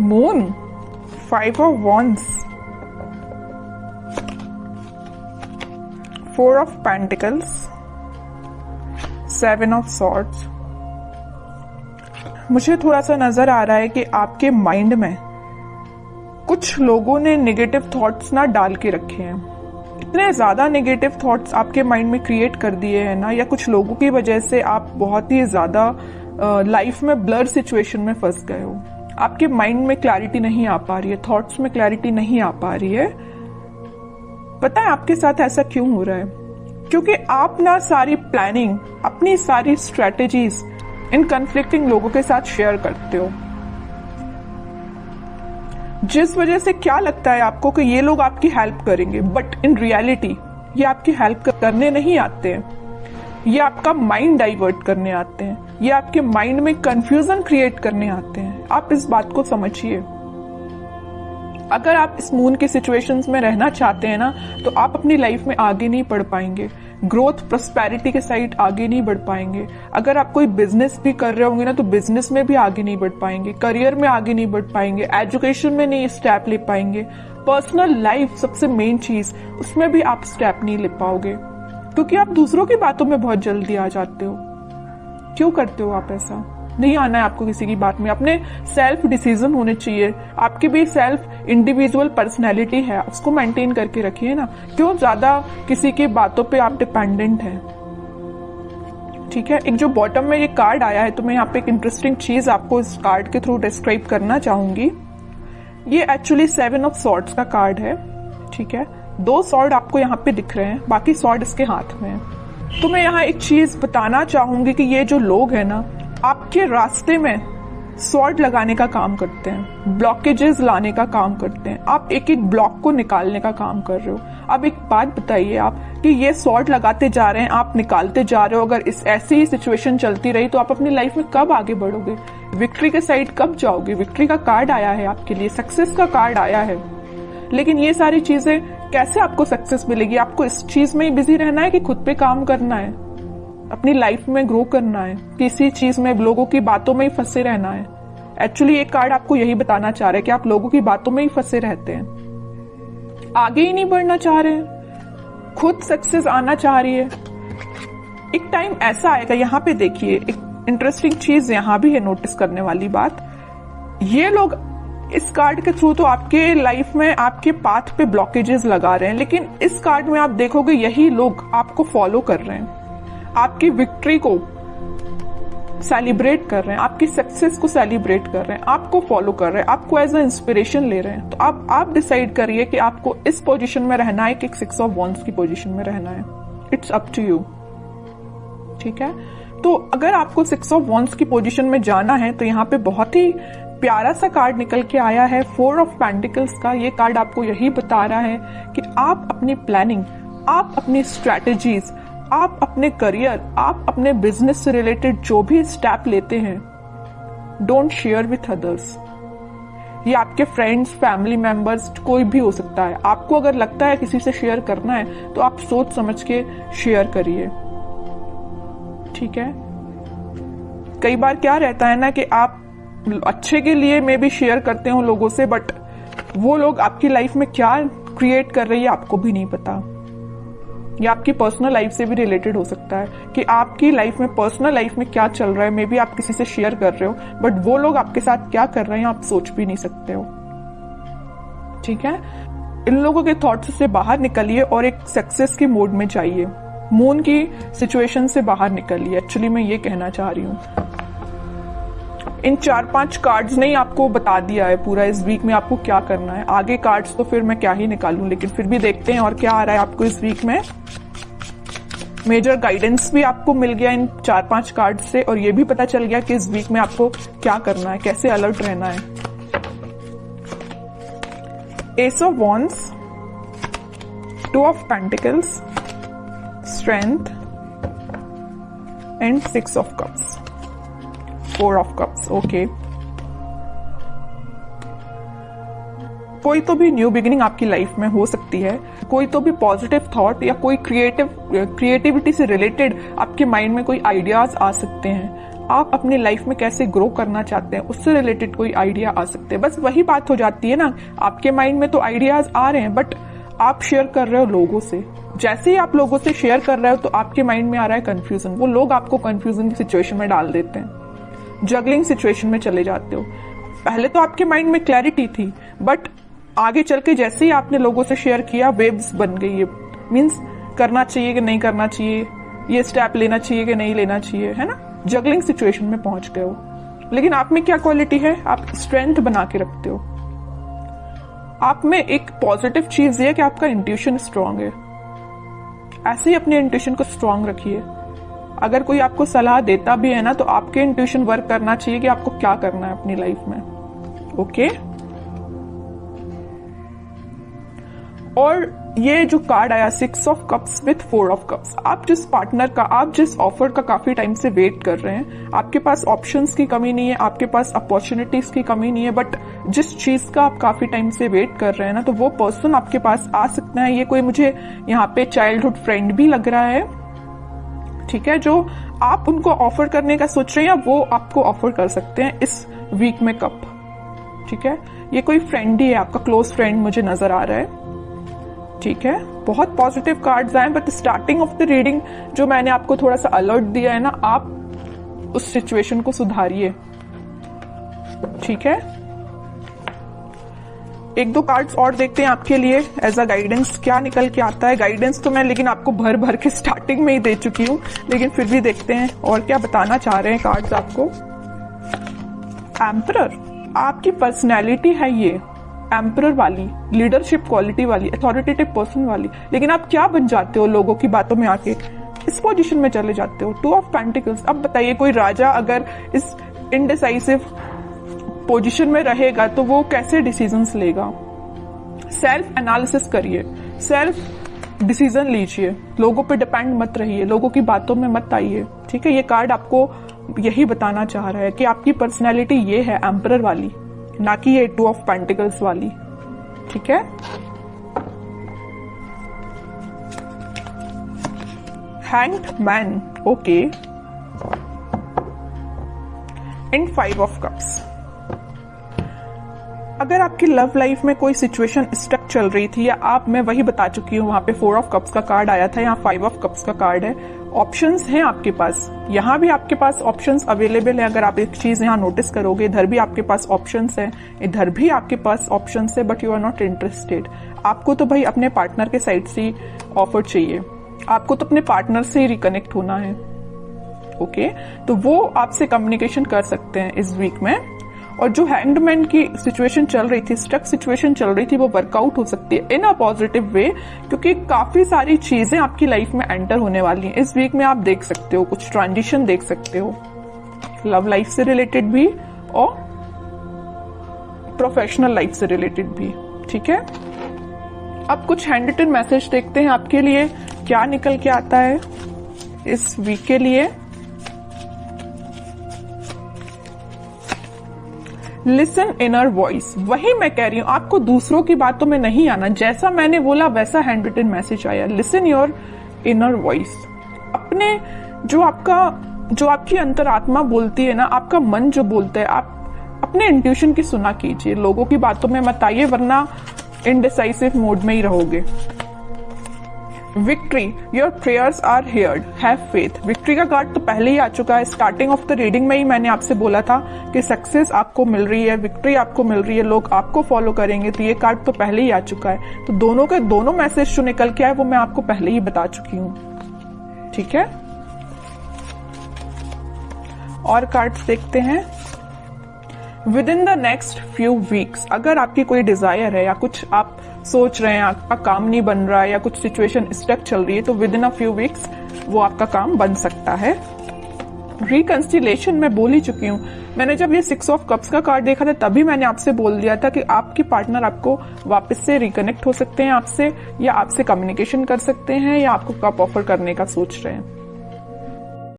Moon, 5 of wands, 4 of pentacles, 7 of swords। मुझे थोड़ा सा नजर आ रहा है कि आपके माइंड में कुछ लोगों ने नेगेटिव थॉट्स ना डाल के रखे हैं। इतने ज्यादा नेगेटिव थॉट्स आपके माइंड में क्रिएट कर दिए हैं ना, या कुछ लोगों की वजह से आप बहुत ही ज्यादा लाइफ में ब्लर सिचुएशन में फंस गए हो। आपके माइंड में क्लैरिटी नहीं आ पा रही है, थॉट्स में क्लैरिटी नहीं आ पा रही है। पता है आपके साथ ऐसा क्यों हो रहा है? क्योंकि आप ना सारी प्लानिंग, अपनी सारी स्ट्रेटेजीज इन कन्फ्लिक्टिंग लोगों के साथ शेयर करते हो, जिस वजह से क्या लगता है आपको कि ये लोग आपकी हेल्प करेंगे, बट इन रियलिटी ये आपकी हेल्प करने नहीं आते हैं। ये आपका माइंड डाइवर्ट करने आते हैं, ये आपके माइंड में कंफ्यूजन क्रिएट करने आते हैं। आप इस बात को समझिए। अगर आप इस मून की सिचुएशंस में रहना चाहते हैं ना, तो आप अपनी लाइफ में आगे नहीं बढ़ पाएंगे, ग्रोथ प्रॉस्पेरिटी के साइड आगे नहीं बढ़ पाएंगे। अगर आप कोई बिजनेस भी कर रहे होंगे ना, तो बिजनेस में भी आगे नहीं बढ़ पाएंगे, करियर में आगे नहीं बढ़ पाएंगे, एजुकेशन में नहीं स्टेप ले पाएंगे, पर्सनल लाइफ सबसे मेन चीज, उसमें भी आप स्टेप नहीं ले पाओगे, क्योंकि आप दूसरों की बातों में बहुत जल्दी आ जाते हो। क्यों करते हो आप ऐसा? नहीं आना है आपको किसी की बात में। अपने सेल्फ डिसीजन होने चाहिए। आपकी भी सेल्फ इंडिविजुअल पर्सनैलिटी है, उसको मेंटेन करके रखिए ना। क्यों ज्यादा किसी की बातों पे आप डिपेंडेंट हैं? ठीक है। एक जो बॉटम में ये कार्ड आया है, तो मैं यहाँ पे एक इंटरेस्टिंग चीज आपको इस कार्ड के थ्रू डिस्क्राइब करना चाहूंगी। ये एक्चुअली 7 ऑफ सॉर्ड्स का कार्ड है। ठीक है, 2 सॉर्ड आपको यहाँ पे दिख रहे हैं, बाकी सॉर्ड इसके हाथ में है। तो मैं यहाँ एक चीज बताना चाहूंगी कि ये जो लोग हैं ना, आपके रास्ते में सॉर्ड लगाने का काम करते हैं, ब्लॉकेजेस लाने का काम करते हैं। आप एक एक ब्लॉक को निकालने का काम कर रहे हो। अब एक बात बताइए आप कि ये सॉर्ड लगाते जा रहे हैं, आप निकालते जा रहे हो। अगर इस ऐसी ही सिचुएशन चलती रही तो आप अपनी लाइफ में कब आगे बढ़ोगे? विक्ट्री के साइड कब जाओगे? विक्ट्री का कार्ड आया है आपके लिए, सक्सेस का कार्ड आया है। लेकिन ये सारी चीजें कैसे आपको सक्सेस मिलेगी? आपको इस चीज में ही बिजी रहना है कि खुद पे काम करना है, अपनी लाइफ में ग्रो करना है, किसी चीज में लोगों की बातों में ही फंसे रहना है? एक्चुअली एक कार्ड आपको यही बताना चाह रहा है कि आप लोगों की बातों में ही फंसे रहते हैं, आगे ही नहीं बढ़ना चाह रहे हैं, खुद सक्सेस आना चाह रही है। एक टाइम ऐसा आएगा, यहाँ पे देखिए एक इंटरेस्टिंग चीज यहाँ भी है नोटिस करने वाली बात। ये लोग इस कार्ड के थ्रू तो आपके लाइफ में आपके पाथ पे ब्लॉकेजेस लगा रहे हैं, लेकिन इस कार्ड में आप देखोगे यही लोग आपको फॉलो कर रहे हैं, आपकी विक्ट्री को सेलिब्रेट कर रहे हैं, आपकी सक्सेस को सेलिब्रेट कर रहे हैं, आपको फॉलो कर रहे हैं, आपको एज अ इंस्पिरेशन ले रहे हैं। तो आप डिसाइड करिए कि आपको इस पोजीशन में रहना है कि 6 ऑफ वॉन्ड्स की पोजीशन में रहना है। It's up to you. ठीक है, तो अगर आपको 6 ऑफ वॉन्ड्स की पोजीशन में जाना है, तो यहाँ पे बहुत ही प्यारा सा कार्ड निकल के आया है, 4 ऑफ पेंटिकल्स का। ये कार्ड आपको यही बता रहा है कि आप अपनी प्लानिंग, आप अपनी स्ट्रैटेजीज, आप अपने करियर, आप अपने बिजनेस से रिलेटेड जो भी स्टेप लेते हैं, डोंट शेयर विथ अदर्स। ये आपके फ्रेंड्स, फैमिली मेंबर्स, कोई भी हो सकता है। आपको अगर लगता है किसी से शेयर करना है, तो आप सोच समझ के शेयर करिए। ठीक है, कई बार क्या रहता है ना कि आप अच्छे के लिए मे भी शेयर करते हो लोगों से, बट वो लोग आपकी लाइफ में क्या क्रिएट कर रही है आपको भी नहीं पता। या आपकी पर्सनल लाइफ से भी रिलेटेड हो सकता है कि आपकी लाइफ में, पर्सनल लाइफ में क्या चल रहा है, मे बी आप किसी से शेयर कर रहे हो, बट वो लोग आपके साथ क्या कर रहे हैं आप सोच भी नहीं सकते हो। ठीक है, इन लोगों के थॉट्स से बाहर निकलिए और एक सक्सेस के मोड में जाइए। मून की सिचुएशन से बाहर निकलिए, एक्चुअली मैं ये कहना चाह रही हूँ। इन 4-5 कार्ड्स ने ही आपको बता दिया है पूरा इस वीक में आपको क्या करना है। आगे कार्ड्स तो फिर मैं क्या ही निकालूं, लेकिन फिर भी देखते हैं और क्या आ रहा है आपको इस वीक में। मेजर गाइडेंस भी आपको मिल गया इन 4-5 कार्ड से, और ये भी पता चल गया कि इस वीक में आपको क्या करना है, कैसे अलर्ट रहना है। S of wands, 2 of pentacles, strength and 6 of cups, 4 of cups. Okay, कोई तो भी न्यू बिगिनिंग आपकी लाइफ में हो सकती है, कोई तो भी पॉजिटिव थॉट या कोई क्रिएटिविटी से रिलेटेड आपके माइंड में कोई आइडियाज आ सकते हैं। आप अपनी लाइफ में कैसे ग्रो करना चाहते हैं उससे रिलेटेड कोई आइडिया आ सकते हैं। बस वही बात हो जाती है ना, आपके माइंड में तो आइडियाज आ रहे हैं बट आप शेयर कर रहे हो लोगों से। जैसे ही आप लोगों से शेयर कर रहे हो तो आपके माइंड में आ रहा है कंफ्यूजन, वो लोग आपको कंफ्यूजन की सिचुएशन में डाल देते हैं, जगलिंग सिचुएशन में चले जाते हो। पहले तो आपके माइंड में क्लैरिटी थी बट आगे चल के जैसे ही आपने लोगों से शेयर किया वेव्स बन गई है, मीन्स करना चाहिए कि नहीं करना चाहिए, ये स्टेप लेना चाहिए कि नहीं लेना चाहिए, है ना, जगलिंग सिचुएशन में पहुंच गए हो। लेकिन आप में क्या क्वालिटी है, आप स्ट्रेंथ बना के रखते हो। आप में एक पॉजिटिव चीज ये है कि आपका इंट्यूशन स्ट्रांग है। ऐसे ही अपने इंट्यूशन को स्ट्रांग रखिए। अगर कोई आपको सलाह देता भी है ना तो आपके इंट्यूशन वर्क करना चाहिए कि आपको क्या करना है अपनी लाइफ में। ओके, और ये जो कार्ड आया 6 of cups with 4 of cups, आप जिस पार्टनर का, आप जिस ऑफर का काफी टाइम से वेट कर रहे हैं, आपके पास ऑप्शंस की कमी नहीं है, आपके पास अपॉर्चुनिटीज की कमी नहीं है, बट जिस चीज का आप काफी टाइम से वेट कर रहे हैं ना, तो वो पर्सन आपके पास आ सकता है। ये कोई मुझे यहाँ पे चाइल्डहुड फ्रेंड भी लग रहा है, ठीक है, जो आप उनको ऑफर करने का सोच रहे हैं या वो आपको ऑफर कर सकते हैं इस वीक में कप, ठीक है। ये कोई फ्रेंड ही है, आपका क्लोज फ्रेंड मुझे नजर आ रहा है, ठीक है। बहुत पॉजिटिव कार्ड्स आए but starting of the reading जो मैंने आपको थोड़ा सा अलर्ट दिया है ना, आप उस सिचुएशन को सुधारिए, ठीक है। एक दो कार्ड्स और देखते हैं आपके लिए एज अ गाइडेंस, क्या निकल के आता है। गाइडेंस तो मैं लेकिन आपको भर भर के स्टार्टिंग में ही दे चुकी हूं, लेकिन फिर भी देखते हैं और क्या बताना चाह रहे हैं कार्ड्स आपको। एम्परर, आपकी पर्सनैलिटी है ये एम्परर वाली, लीडरशिप क्वालिटी वाली, अथॉरिटेटिव पर्सन वाली, लेकिन आप क्या बन जाते हो लोगों की बातों में आके, इस पोजीशन में चले जाते हो। 2 ऑफ पेंटिकल्स, अब बताइए कोई राजा अगर इस इनडिसाइसिव पोजीशन में रहेगा तो वो कैसे डिसीजंस लेगा। सेल्फ एनालिसिस करिए, सेल्फ डिसीजन लीजिए, लोगों पे डिपेंड मत रहिए, लोगों की बातों में मत आइए, ठीक है। ये कार्ड आपको यही बताना चाह रहा है कि आपकी पर्सनैलिटी ये है एम्परर वाली, ना कि ये 2 ऑफ पेंटिकल्स वाली, ठीक है। Hanged man, okay, and 5 of cups. अगर आपकी लव लाइफ में कोई सिचुएशन स्टक चल रही थी या आप, मैं वही बता चुकी हूं, वहां पे 4 ऑफ कप्स का कार्ड आया था, यहाँ 5 ऑफ कप्स का कार्ड है। ऑप्शंस हैं आपके पास, यहाँ भी आपके पास ऑप्शंस अवेलेबल है। अगर आप एक चीज यहाँ नोटिस करोगे, इधर भी आपके पास ऑप्शंस है, इधर भी आपके पास ऑप्शंस है, but you are not interested. आपको तो भाई अपने पार्टनर के साइड से ऑफर चाहिए, आपको तो अपने पार्टनर से ही रिकनेक्ट होना है, ओके। तो वो आपसे कम्युनिकेशन कर सकते हैं इस वीक में। और जो हैंगमैन की सिचुएशन चल रही थी, स्टक सिचुएशन चल रही थी, वो वर्कआउट हो सकती है इन अ पॉजिटिव वे, क्योंकि काफी सारी चीजें आपकी लाइफ में एंटर होने वाली हैं इस वीक में। आप देख सकते हो कुछ ट्रांजिशन देख सकते हो, लव लाइफ से रिलेटेड भी और प्रोफेशनल लाइफ से रिलेटेड भी, ठीक है। अब कुछ हैंड रिटन मैसेज देखते हैं आपके लिए क्या निकल के आता है इस वीक के लिए। लिसन इनर वॉइस, वही मैं कह रही हूं, आपको दूसरों की बातों में नहीं आना, जैसा मैंने बोला वैसा हैंड रिटन मैसेज आया। लिसन योर इनर वॉइस, अपने जो आपकी अंतरात्मा बोलती है ना, आपका मन जो बोलता है, आप अपने इंट्यूशन की सुना कीजिए, लोगों की बातों में मत आइए, वरना इनडिसाइसिव मोड में ही रहोगे। Victory, your prayers are heard, have faith. Victory का कार्ड तो पहले ही आ चुका है, स्टार्टिंग ऑफ द रीडिंग में ही मैंने आपसे बोला था कि सक्सेस आपको मिल रही है, विक्ट्री आपको मिल रही है, लोग आपको फॉलो करेंगे, तो ये कार्ड तो पहले ही आ चुका है। तो दोनों के दोनों मैसेज जो निकल के आए वो मैं आपको पहले ही बता चुकी हूँ, ठीक है। और कार्ड्स देखते हैं। With in the next few weeks, अगर आपकी कोई डिजायर है या कुछ आप सोच रहे हैं, आपका काम नहीं बन रहा है या कुछ सिचुएशन स्टक चल रही है, तो with in a few weeks वो आपका काम बन सकता है। रिकंसिलेशन मैं बोल ही चुकी हूँ, मैंने जब ये 6 ऑफ कप्स का कार्ड देखा था तभी मैंने आपसे बोल दिया था कि आपके पार्टनर आपको वापस से रिकनेक्ट हो सकते हैं आपसे, या आपसे कम्युनिकेशन कर सकते हैं, या आपको कप ऑफर करने का सोच रहे हैं।